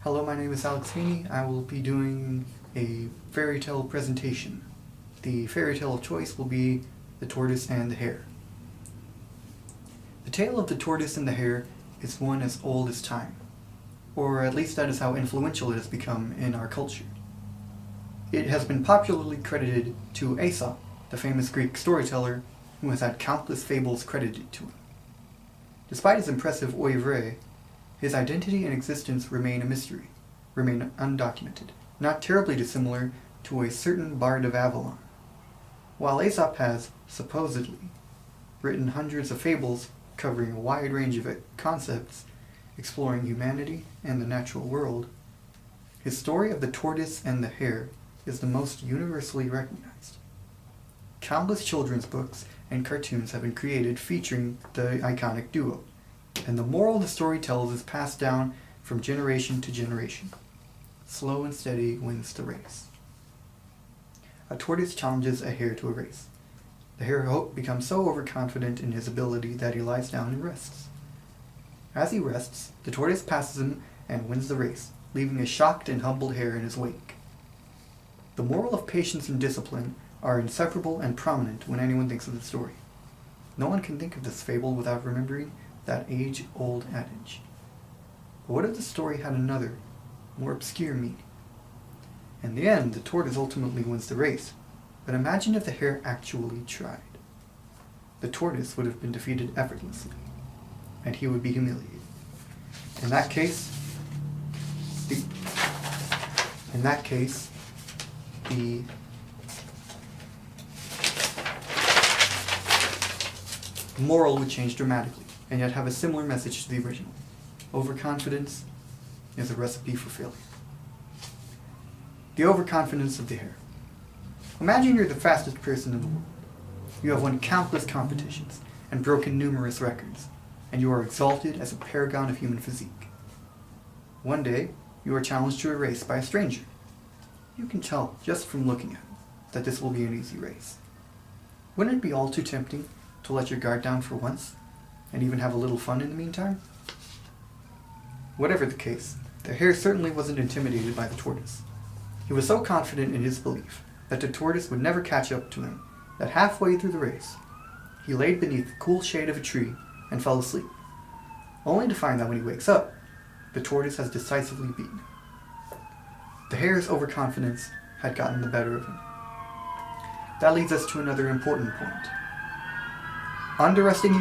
Hello, my name is Haynie. I will be doing a fairy tale presentation. The fairy tale of choice will be The Tortoise and the Hare. The tale of the tortoise and the hare is one as old as time, or at least that is how influential it has become in our culture. It has been popularly credited to Aesop, the famous Greek storyteller who has had countless fables credited to him. Despite his impressive oeuvre, his identity and existence remain a mystery, remain undocumented, not terribly dissimilar to a certain Bard of Avalon. While Aesop has, supposedly, written hundreds of fables covering a wide range of concepts, exploring humanity and the natural world, his story of the tortoise and the hare is the most universally recognized. Countless children's books and cartoons have been created featuring the iconic duo, and the moral the story tells is passed down from generation to generation. Slow and steady wins the race. A tortoise challenges a hare to a race. The hare becomes so overconfident in his ability that he lies down and rests. As he rests, the tortoise passes him and wins the race, leaving a shocked and humbled hare in his wake. The moral of patience and discipline are inseparable and prominent when anyone thinks of the story. No one can think of this fable without remembering that age-old adage. But what if the story had another, more obscure meaning? In the end, the tortoise ultimately wins the race, but imagine if the hare actually tried. The tortoise would have been defeated effortlessly, and he would be humiliated. In that case, the moral would change dramatically, and yet have a similar message to the original. Overconfidence is a recipe for failure. The overconfidence of the hare. Imagine you're the fastest person in the world. You have won countless competitions and broken numerous records, and you are exalted as a paragon of human physique. One day, you are challenged to a race by a stranger. You can tell, just from looking at him, that this will be an easy race. Wouldn't it be all too tempting to let your guard down for once, and even have a little fun in the meantime? Whatever the case, the hare certainly wasn't intimidated by the tortoise. He was so confident in his belief that the tortoise would never catch up to him that halfway through the race, he laid beneath the cool shade of a tree and fell asleep, only to find that when he wakes up, the tortoise has decisively beaten him. The hare's overconfidence had gotten the better of him. That leads us to another important point. Underestimating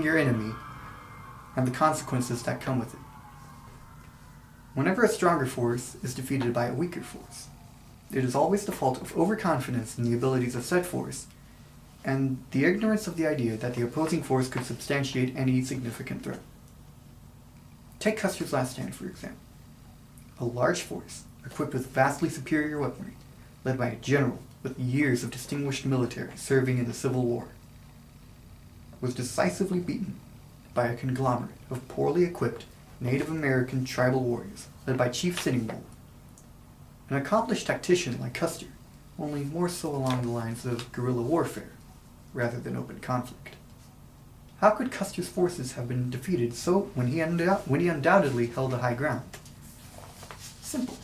your enemy and the consequences that come with it. Whenever a stronger force is defeated by a weaker force, it is always the fault of overconfidence in the abilities of said force and the ignorance of the idea that the opposing force could substantiate any significant threat. Take Custer's last stand, for example. A large force, equipped with vastly superior weaponry, led by a general with years of distinguished military serving in the Civil War, was decisively beaten by a conglomerate of poorly equipped Native American tribal warriors led by Chief Sitting Bull, an accomplished tactician like Custer, only more so along the lines of guerrilla warfare rather than open conflict. How could Custer's forces have been defeated when he undoubtedly held a high ground? Simple.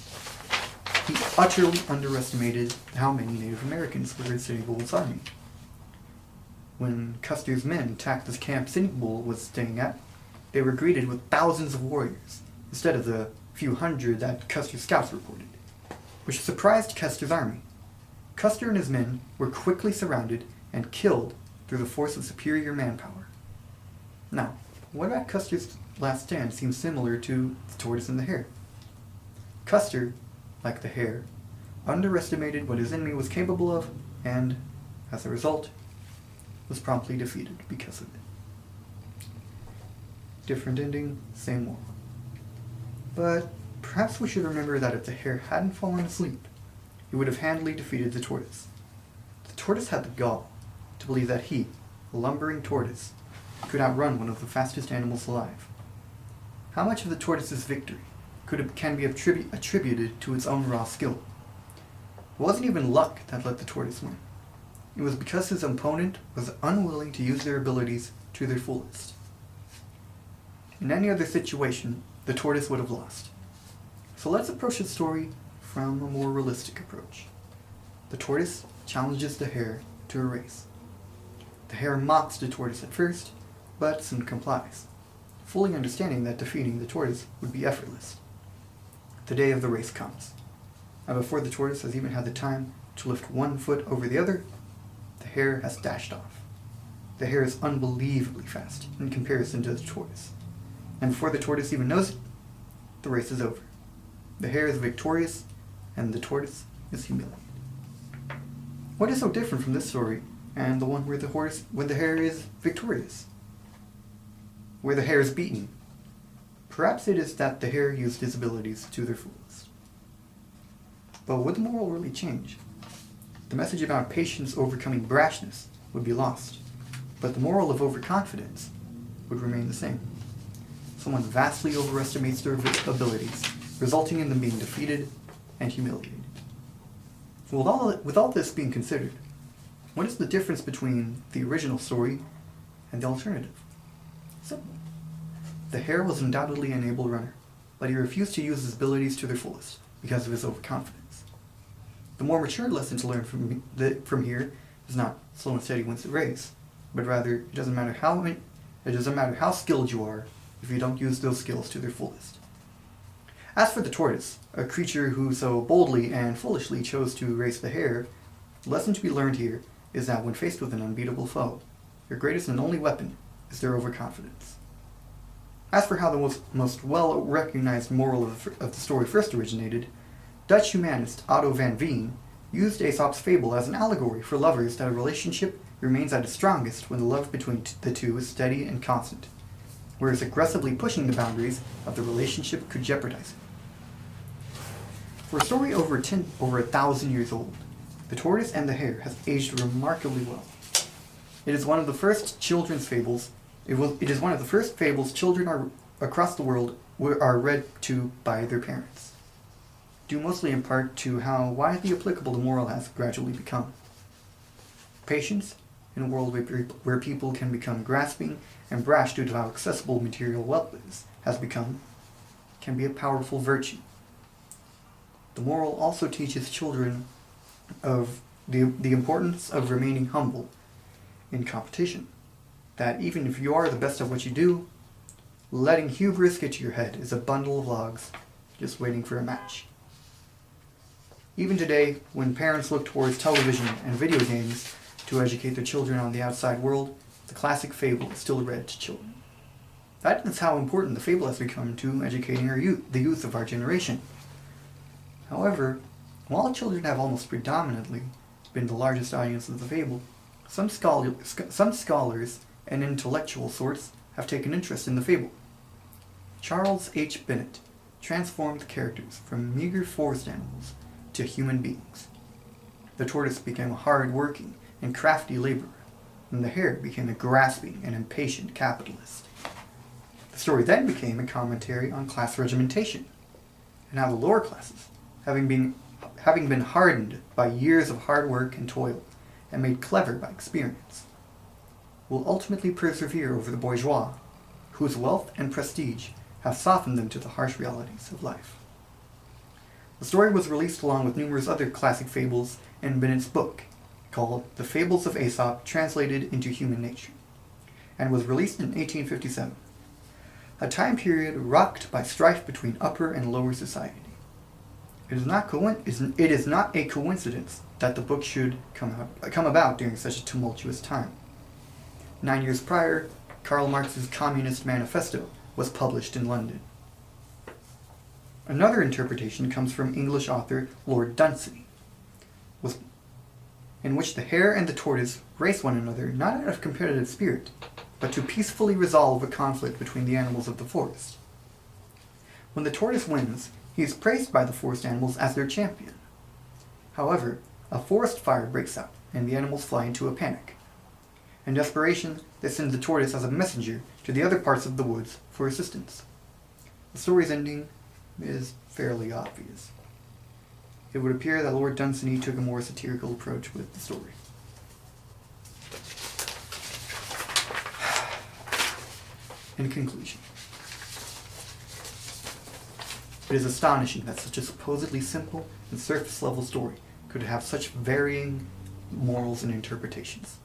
He utterly underestimated how many Native Americans were in Sitting Bull's army. When Custer's men attacked the camp Sitting Bull was staying at, they were greeted with thousands of warriors, instead of the few hundred that Custer's scouts reported, which surprised Custer's army. Custer and his men were quickly surrounded and killed through the force of superior manpower. Now, what about Custer's last stand seems similar to the tortoise and the hare? Custer, like the hare, underestimated what his enemy was capable of, and, as a result, was promptly defeated because of it. Different ending, same moral. But perhaps we should remember that if the hare hadn't fallen asleep, he would have handily defeated the tortoise. The tortoise had the gall to believe that he, a lumbering tortoise, could outrun one of the fastest animals alive. How much of the tortoise's victory can be attributed to its own raw skill? It wasn't even luck that let the tortoise win. It was because his opponent was unwilling to use their abilities to their fullest. In any other situation, the tortoise would have lost. So let's approach the story from a more realistic approach. The tortoise challenges the hare to a race. The hare mocks the tortoise at first, but soon complies, fully understanding that defeating the tortoise would be effortless. The day of the race comes, and before the tortoise has even had the time to lift one foot over the other, the hare has dashed off. The hare is unbelievably fast in comparison to the tortoise, and before the tortoise even knows it, the race is over. The hare is victorious, and the tortoise is humiliated. What is so different from this story and the one where the hare is victorious? Where the hare is beaten? Perhaps it is that the hare used his abilities to their fullest. But would the moral really change? The message about patience overcoming brashness would be lost, but the moral of overconfidence would remain the same. Someone vastly overestimates their abilities, resulting in them being defeated and humiliated. With all this being considered, what is the difference between the original story and the alternative? Simple. The hare was undoubtedly an able runner, but he refused to use his abilities to their fullest because of his overconfidence. The more mature lesson to learn from here is not slow and steady wins the race, but rather it doesn't matter how skilled you are if you don't use those skills to their fullest. As for the tortoise, a creature who so boldly and foolishly chose to race the hare, the lesson to be learned here is that when faced with an unbeatable foe, your greatest and only weapon is their overconfidence. As for how the most well-recognized moral of the story first originated, Dutch humanist Otto van Veen used Aesop's fable as an allegory for lovers that a relationship remains at its strongest when the love between the two is steady and constant, whereas aggressively pushing the boundaries of the relationship could jeopardize it. For a story over 1,000 years old, The Tortoise and the Hare has aged remarkably well. It is one of the first children's fables. It is one of the first fables children across the world are read to by their parents, due mostly in part to how widely applicable the moral has gradually become. Patience, in a world where people can become grasping and brash due to how accessible material wealth has become, can be a powerful virtue. The moral also teaches children of the importance of remaining humble in competition, that even if you are the best at what you do, letting hubris get to your head is a bundle of logs just waiting for a match. Even today, when parents look towards television and video games to educate their children on the outside world, the classic fable is still read to children. That is how important the fable has become to educating the youth of our generation. However, while children have almost predominantly been the largest audience of the fable, some scholars and intellectual sorts have taken interest in the fable. Charles H. Bennett transformed the characters from meager forest animals to human beings. The tortoise became a hard-working and crafty laborer, and the hare became a grasping and impatient capitalist. The story then became a commentary on class regimentation, and how the lower classes, having been hardened by years of hard work and toil, and made clever by experience, will ultimately persevere over the bourgeois, whose wealth and prestige have softened them to the harsh realities of life. The story was released along with numerous other classic fables in Bennett's book, called The Fables of Aesop Translated into Human Nature, and was released in 1857, a time period rocked by strife between upper and lower society. It is not a coincidence that the book should come about during such a tumultuous time. 9 years prior, Karl Marx's Communist Manifesto was published in London. Another interpretation comes from English author Lord Dunsany, in which the hare and the tortoise race one another not out of competitive spirit, but to peacefully resolve a conflict between the animals of the forest. When the tortoise wins, he is praised by the forest animals as their champion. However, a forest fire breaks out, and the animals fly into a panic. In desperation, they send the tortoise as a messenger to the other parts of the woods for assistance. The story's ending is fairly obvious. It would appear that Lord Dunsany took a more satirical approach with the story. In conclusion, It is astonishing that such a supposedly simple and surface-level story could have such varying morals and interpretations.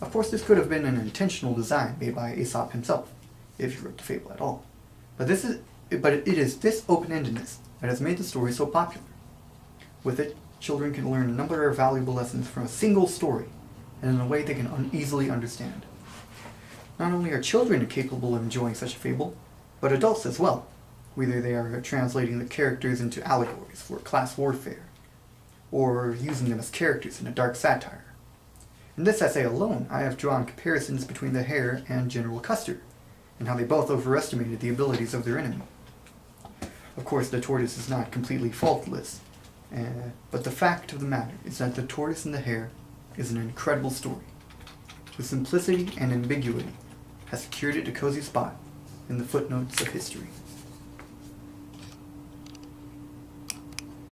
Of course, this could have been an intentional design made by Aesop himself, if he wrote the fable at all. But it is this open-endedness that has made the story so popular. With it, children can learn a number of valuable lessons from a single story, and in a way they can easily understand. Not only are children capable of enjoying such a fable, but adults as well, whether they are translating the characters into allegories for class warfare, or using them as characters in a dark satire. In this essay alone, I have drawn comparisons between the Hare and General Custer, and how they both overestimated the abilities of their enemy. Of course, the tortoise is not completely faultless, but the fact of the matter is that the Tortoise and the Hare is an incredible story, whose simplicity and ambiguity has secured it a cozy spot in the footnotes of history.